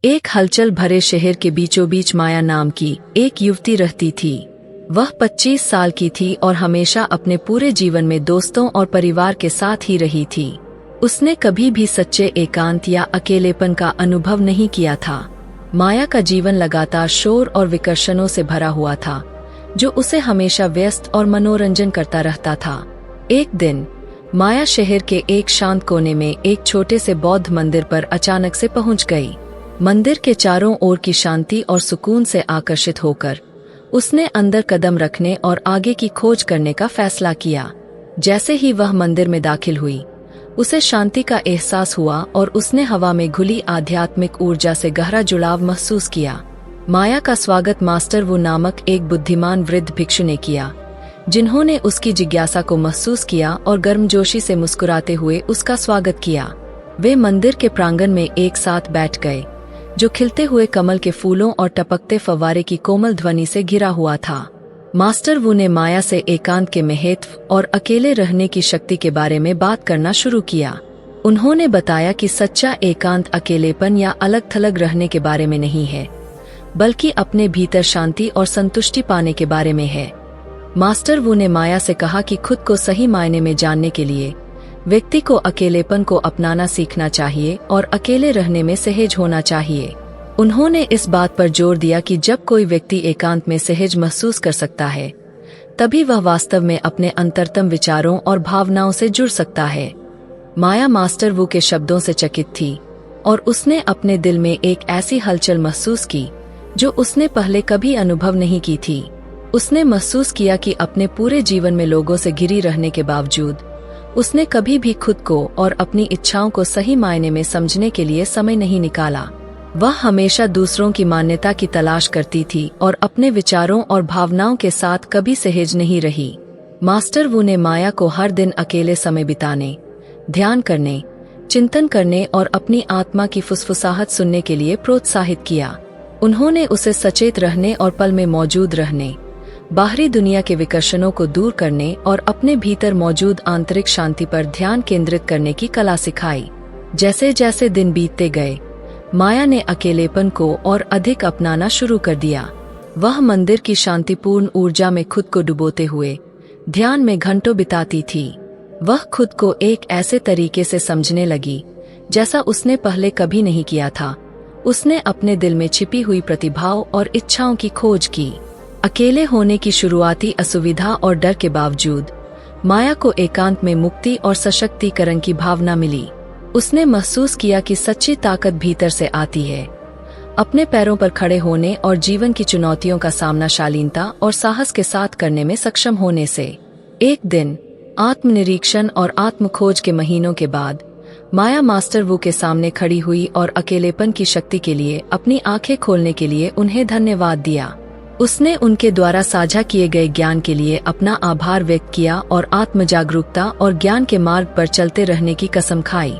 एक हलचल भरे शहर के बीचों बीच माया नाम की एक युवती रहती थी। वह 25 साल की थी और हमेशा अपने पूरे जीवन में दोस्तों और परिवार के साथ ही रही थी। उसने कभी भी सच्चे एकांत या अकेलेपन का अनुभव नहीं किया था। माया का जीवन लगातार शोर और विकर्षणों से भरा हुआ था, जो उसे हमेशा व्यस्त और मनोरंजन करता रहता था। एक दिन माया शहर के एक शांत कोने में एक छोटे से बौद्ध मंदिर पर अचानक से पहुंच गई। मंदिर के चारों ओर की शांति और सुकून से आकर्षित होकर उसने अंदर कदम रखने और आगे की खोज करने का फैसला किया। जैसे ही वह मंदिर में दाखिल हुई, उसे शांति का एहसास हुआ और उसने हवा में घुली आध्यात्मिक ऊर्जा से गहरा जुड़ाव महसूस किया। माया का स्वागत मास्टर वु नामक एक बुद्धिमान वृद्ध भिक्षु ने किया, जिन्होंने उसकी जिज्ञासा को महसूस किया और गर्मजोशी से मुस्कुराते हुए उसका स्वागत किया। वे मंदिर के प्रांगण में एक साथ बैठ गए, जो खिलते हुए कमल के फूलों और टपकते फव्वारे की कोमल ध्वनि से घिरा हुआ था। मास्टर वु ने माया से एकांत के महत्व और अकेले रहने की शक्ति के बारे में बात करना शुरू किया। उन्होंने बताया कि सच्चा एकांत अकेलेपन या अलग थलग रहने के बारे में नहीं है, बल्कि अपने भीतर शांति और संतुष्टि पाने के बारे में है। मास्टर वु ने माया से कहा कि खुद को सही मायने में जानने के लिए व्यक्ति को अकेलेपन को अपनाना सीखना चाहिए और अकेले रहने में सहज होना चाहिए। उन्होंने इस बात पर जोर दिया कि जब कोई व्यक्ति एकांत में सहज महसूस कर सकता है, तभी वह वास्तव में अपने अंतरतम विचारों और भावनाओं से जुड़ सकता है। माया मास्टर वु के शब्दों से चकित थी और उसने अपने दिल में एक ऐसी हलचल महसूस की जो उसने पहले कभी अनुभव नहीं की थी। उसने महसूस किया कि अपने पूरे जीवन में लोगों से घिरी रहने के बावजूद उसने कभी भी खुद को और अपनी इच्छाओं को सही मायने में समझने के लिए समय नहीं निकाला। वह हमेशा दूसरों की मान्यता की तलाश करती थी और अपने विचारों और भावनाओं के साथ कभी सहज नहीं रही। मास्टर वु ने माया को हर दिन अकेले समय बिताने, ध्यान करने, चिंतन करने और अपनी आत्मा की फुसफुसाहट सुनने के लिए प्रोत्साहित किया। उन्होंने उसे सचेत रहने और पल में मौजूद रहने, बाहरी दुनिया के विकर्षणों को दूर करने और अपने भीतर मौजूद आंतरिक शांति पर ध्यान केंद्रित करने की कला सिखाई। जैसे जैसे दिन बीतते गए, माया ने अकेलेपन को और अधिक अपनाना शुरू कर दिया। वह मंदिर की शांतिपूर्ण ऊर्जा में खुद को डुबोते हुए ध्यान में घंटों बिताती थी। वह खुद को एक ऐसे तरीके से समझने लगी जैसा उसने पहले कभी नहीं किया था। उसने अपने दिल में छिपी हुई प्रतिभाओं और इच्छाओं की खोज की। अकेले होने की शुरुआती असुविधा और डर के बावजूद माया को एकांत में मुक्ति और सशक्तिकरण की भावना मिली। उसने महसूस किया कि सच्ची ताकत भीतर से आती है, अपने पैरों पर खड़े होने और जीवन की चुनौतियों का सामना शालीनता और साहस के साथ करने में सक्षम होने से। एक दिन आत्मनिरीक्षण और आत्मखोज के महीनों के बाद माया मास्टर वु के सामने खड़ी हुई और अकेलेपन की शक्ति के लिए अपनी आंखें खोलने के लिए उन्हें धन्यवाद दिया। उसने उनके द्वारा साझा किए गए ज्ञान के लिए अपना आभार व्यक्त किया और आत्म जागरूकता और ज्ञान के मार्ग पर चलते रहने की कसम खाई।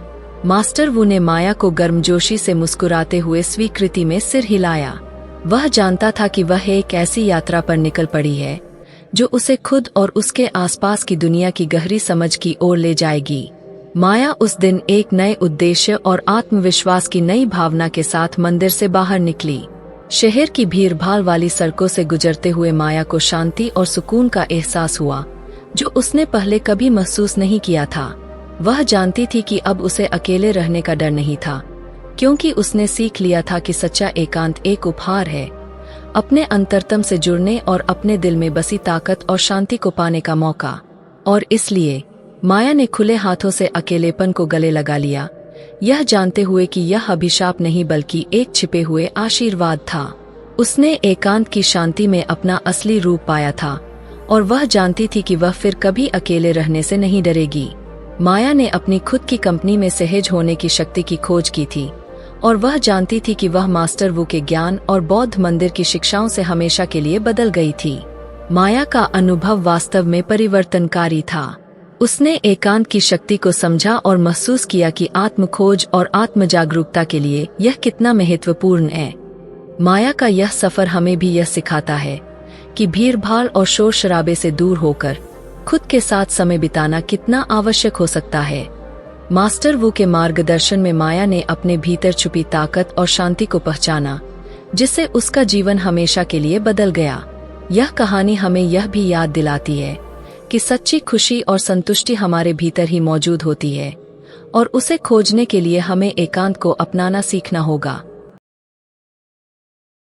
मास्टर वु ने माया को गर्मजोशी से मुस्कुराते हुए स्वीकृति में सिर हिलाया। वह जानता था कि वह एक ऐसी यात्रा पर निकल पड़ी है जो उसे खुद और उसके आसपास की दुनिया की गहरी समझ की ओर ले जाएगी। माया उस दिन एक नए उद्देश्य और आत्मविश्वास की नई भावना के साथ मंदिर से बाहर निकली। शहर की भीड़भाड़ वाली सड़कों से गुजरते हुए माया को शांति और सुकून का एहसास हुआ, जो उसने पहले कभी महसूस नहीं किया था। वह जानती थी कि अब उसे अकेले रहने का डर नहीं था, क्योंकि उसने सीख लिया था कि सच्चा एकांत एक उपहार है, अपने अंतरतम से जुड़ने और अपने दिल में बसी ताकत और शांति को पाने का मौका। और इसलिए माया ने खुले हाथों से अकेलेपन को गले लगा लिया, यह जानते हुए कि यह अभिशाप नहीं बल्कि एक छिपे हुए आशीर्वाद था। उसने एकांत की शांति में अपना असली रूप पाया था और वह जानती थी कि वह फिर कभी अकेले रहने से नहीं डरेगी। माया ने अपनी खुद की कंपनी में सहज होने की शक्ति की खोज की थी और वह जानती थी कि वह मास्टर वु के ज्ञान और बौद्ध मंदिर की शिक्षाओं से हमेशा के लिए बदल गई थी। माया का अनुभव वास्तव में परिवर्तनकारी था। उसने एकांत की शक्ति को समझा और महसूस किया कि आत्मखोज और आत्म जागरूकता के लिए यह कितना महत्वपूर्ण है। माया का यह सफर हमें भी यह सिखाता है कि भीड़भाड़ और शोर शराबे से दूर होकर खुद के साथ समय बिताना कितना आवश्यक हो सकता है। मास्टर वू के मार्गदर्शन में माया ने अपने भीतर छुपी ताकत और शांति को पहचाना, जिससे उसका जीवन हमेशा के लिए बदल गया। यह कहानी हमें यह भी याद दिलाती है कि सच्ची खुशी और संतुष्टि हमारे भीतर ही मौजूद होती है और उसे खोजने के लिए हमें एकांत को अपनाना सीखना होगा।